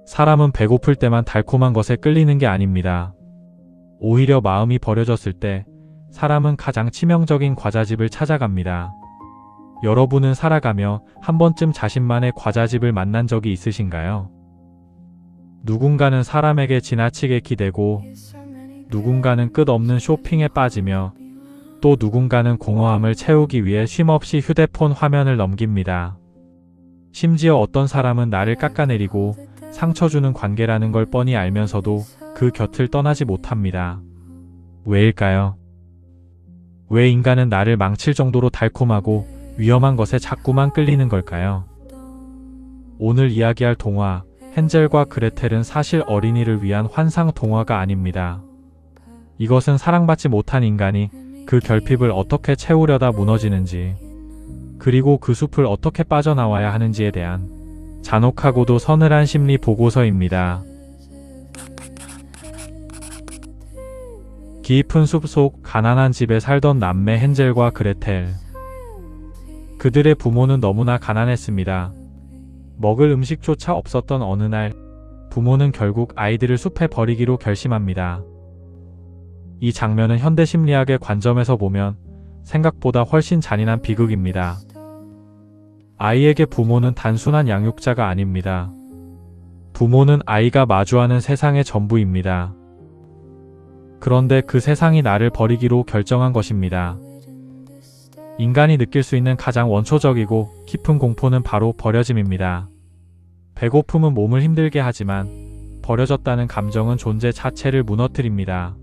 사람은 배고플 때만 달콤한 것에 끌리는 게 아닙니다. 오히려 마음이 버려졌을 때 사람은 가장 치명적인 과자집을 찾아갑니다. 여러분은 살아가며 한 번쯤 자신만의 과자집을 만난 적이 있으신가요? 누군가는 사람에게 지나치게 기대고, 누군가는 끝없는 쇼핑에 빠지며, 또 누군가는 공허함을 채우기 위해 쉼없이 휴대폰 화면을 넘깁니다. 심지어 어떤 사람은 나를 깎아내리고 상처 주는 관계라는 걸 뻔히 알면서도 그 곁을 떠나지 못합니다. 왜일까요? 왜 인간은 나를 망칠 정도로 달콤하고 위험한 것에 자꾸만 끌리는 걸까요? 오늘 이야기할 동화 헨젤과 그레텔은 사실 어린이를 위한 환상 동화가 아닙니다. 이것은 사랑받지 못한 인간이 그 결핍을 어떻게 채우려다 무너지는지, 그리고 그 숲을 어떻게 빠져나와야 하는지에 대한 잔혹하고도 서늘한 심리 보고서입니다. 깊은 숲속 가난한 집에 살던 남매 헨젤과 그레텔. 그들의 부모는 너무나 가난했습니다. 먹을 음식조차 없었던 어느 날, 부모는 결국 아이들을 숲에 버리기로 결심합니다. 이 장면은 현대 심리학의 관점에서 보면 생각보다 훨씬 잔인한 비극입니다. 아이에게 부모는 단순한 양육자가 아닙니다. 부모는 아이가 마주하는 세상의 전부입니다. 그런데 그 세상이 나를 버리기로 결정한 것입니다. 인간이 느낄 수 있는 가장 원초적이고 깊은 공포는 바로 버려짐입니다. 배고픔은 몸을 힘들게 하지만 버려졌다는 감정은 존재 자체를 무너뜨립니다.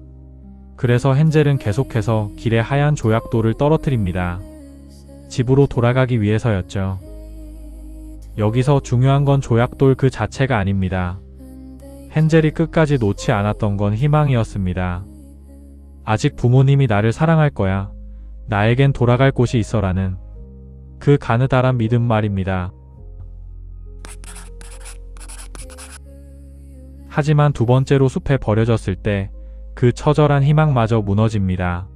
그래서 헨젤은 계속해서 길에 하얀 조약돌을 떨어뜨립니다. 집으로 돌아가기 위해서였죠. 여기서 중요한 건 조약돌 그 자체가 아닙니다. 헨젤이 끝까지 놓지 않았던 건 희망이었습니다. 아직 부모님이 나를 사랑할 거야. 나에겐 돌아갈 곳이 있어라는 그 가느다란 믿음 말입니다. 하지만 두 번째로 숲에 버려졌을 때 그 처절한 희망마저 무너집니다.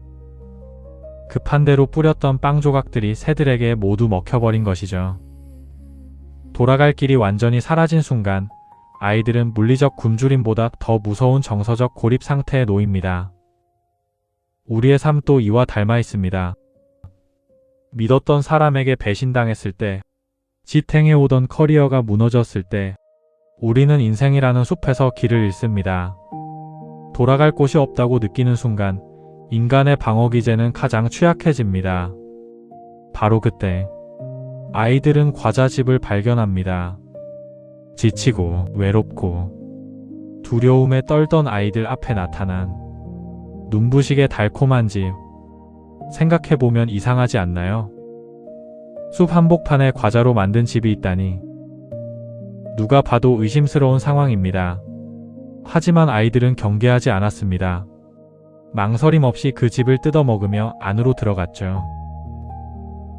급한 대로 뿌렸던 빵 조각들이 새들에게 모두 먹혀버린 것이죠. 돌아갈 길이 완전히 사라진 순간 아이들은 물리적 굶주림보다 더 무서운 정서적 고립 상태에 놓입니다. 우리의 삶도 이와 닮아 있습니다. 믿었던 사람에게 배신당했을 때, 지탱해오던 커리어가 무너졌을 때, 우리는 인생이라는 숲에서 길을 잃습니다. 돌아갈 곳이 없다고 느끼는 순간, 인간의 방어기제는 가장 취약해집니다. 바로 그때, 아이들은 과자집을 발견합니다. 지치고 외롭고 두려움에 떨던 아이들 앞에 나타난 눈부시게 달콤한 집. 생각해보면 이상하지 않나요? 숲 한복판에 과자로 만든 집이 있다니. 누가 봐도 의심스러운 상황입니다. 하지만 아이들은 경계하지 않았습니다. 망설임 없이 그 집을 뜯어먹으며 안으로 들어갔죠.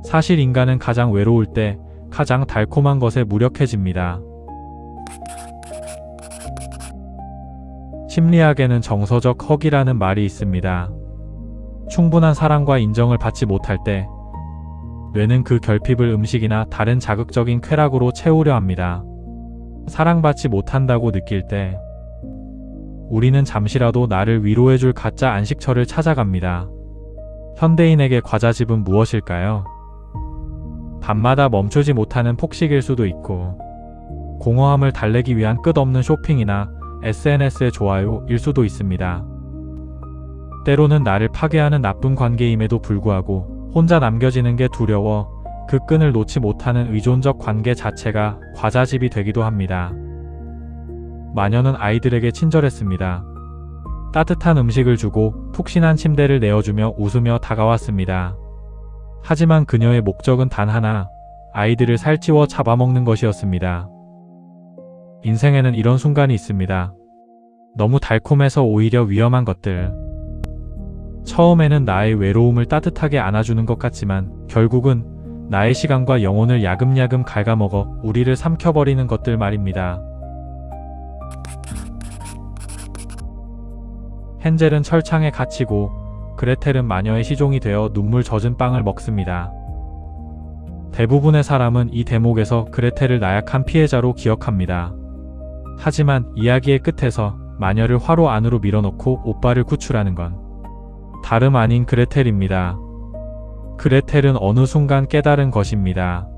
사실 인간은 가장 외로울 때 가장 달콤한 것에 무력해집니다. 심리학에는 정서적 허기라는 말이 있습니다. 충분한 사랑과 인정을 받지 못할 때 뇌는 그 결핍을 음식이나 다른 자극적인 쾌락으로 채우려 합니다. 사랑받지 못한다고 느낄 때 우리는 잠시라도 나를 위로해줄 가짜 안식처를 찾아갑니다. 현대인에게 과자집은 무엇일까요? 밤마다 멈추지 못하는 폭식일 수도 있고, 공허함을 달래기 위한 끝없는 쇼핑이나 SNS의 좋아요일 수도 있습니다. 때로는 나를 파괴하는 나쁜 관계임에도 불구하고 혼자 남겨지는 게 두려워 그 끈을 놓지 못하는 의존적 관계 자체가 과자집이 되기도 합니다. 마녀는 아이들에게 친절했습니다. 따뜻한 음식을 주고 푹신한 침대를 내어주며 웃으며 다가왔습니다. 하지만 그녀의 목적은 단 하나, 아이들을 살찌워 잡아먹는 것이었습니다. 인생에는 이런 순간이 있습니다. 너무 달콤해서 오히려 위험한 것들. 처음에는 나의 외로움을 따뜻하게 안아주는 것 같지만 결국은 나의 시간과 영혼을 야금야금 갉아먹어 우리를 삼켜버리는 것들 말입니다. 헨젤은 철창에 갇히고 그레텔은 마녀의 시종이 되어 눈물 젖은 빵을 먹습니다. 대부분의 사람은 이 대목에서 그레텔을 나약한 피해자로 기억합니다. 하지만 이야기의 끝에서 마녀를 화로 안으로 밀어넣고 오빠를 구출하는 건 다름 아닌 그레텔입니다. 그레텔은 어느 순간 깨달은 것입니다.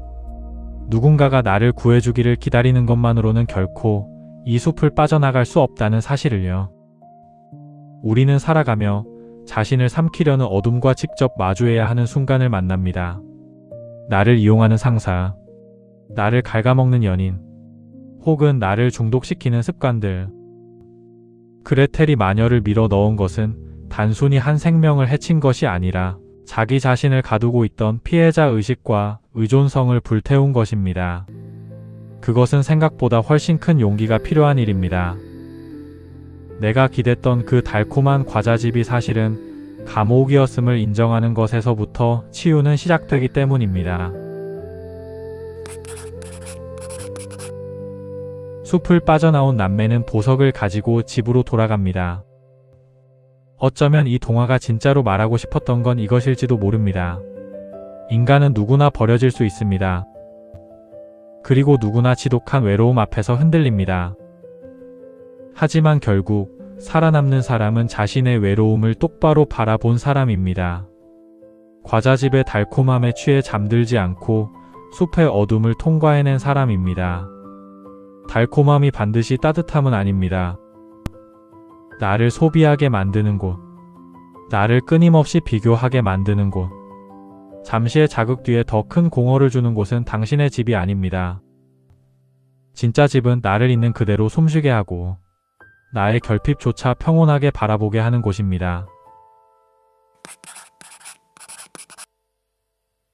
누군가가 나를 구해주기를 기다리는 것만으로는 결코 이 숲을 빠져나갈 수 없다는 사실을요. 우리는 살아가며 자신을 삼키려는 어둠과 직접 마주해야 하는 순간을 만납니다. 나를 이용하는 상사, 나를 갉아먹는 연인, 혹은 나를 중독시키는 습관들. 그레텔이 마녀를 밀어 넣은 것은 단순히 한 생명을 해친 것이 아니라 자기 자신을 가두고 있던 피해자 의식과 의존성을 불태운 것입니다. 그것은 생각보다 훨씬 큰 용기가 필요한 일입니다. 내가 기댔던 그 달콤한 과자집이 사실은 감옥이었음을 인정하는 것에서부터 치유는 시작되기 때문입니다. 숲을 빠져나온 남매는 보석을 가지고 집으로 돌아갑니다. 어쩌면 이 동화가 진짜로 말하고 싶었던 건 이것일지도 모릅니다. 인간은 누구나 버려질 수 있습니다. 그리고 누구나 지독한 외로움 앞에서 흔들립니다. 하지만 결국 살아남는 사람은 자신의 외로움을 똑바로 바라본 사람입니다. 과자집의 달콤함에 취해 잠들지 않고 숲의 어둠을 통과해낸 사람입니다. 달콤함이 반드시 따뜻함은 아닙니다. 나를 소비하게 만드는 곳, 나를 끊임없이 비교하게 만드는 곳, 잠시의 자극 뒤에 더 큰 공허를 주는 곳은 당신의 집이 아닙니다. 진짜 집은 나를 있는 그대로 숨쉬게 하고 나의 결핍조차 평온하게 바라보게 하는 곳입니다.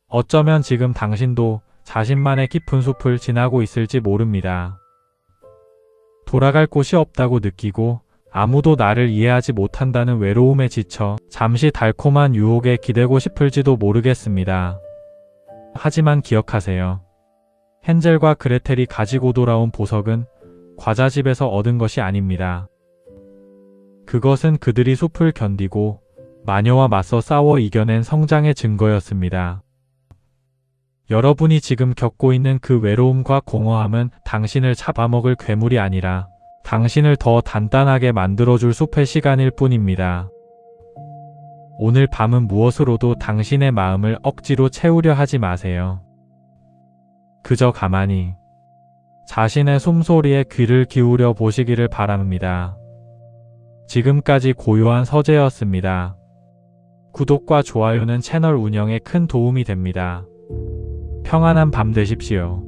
어쩌면 지금 당신도 자신만의 깊은 숲을 지나고 있을지 모릅니다. 돌아갈 곳이 없다고 느끼고 아무도 나를 이해하지 못한다는 외로움에 지쳐 잠시 달콤한 유혹에 기대고 싶을지도 모르겠습니다. 하지만 기억하세요. 헨젤과 그레텔이 가지고 돌아온 보석은 과자집에서 얻은 것이 아닙니다. 그것은 그들이 숲을 견디고 마녀와 맞서 싸워 이겨낸 성장의 증거였습니다. 여러분이 지금 겪고 있는 그 외로움과 공허함은 당신을 잡아먹을 괴물이 아니라 당신을 더 단단하게 만들어줄 숲의 시간일 뿐입니다. 오늘 밤은 무엇으로도 당신의 마음을 억지로 채우려 하지 마세요. 그저 가만히 자신의 숨소리에 귀를 기울여 보시기를 바랍니다. 지금까지 고요한 서재였습니다. 구독과 좋아요는 채널 운영에 큰 도움이 됩니다. 평안한 밤 되십시오.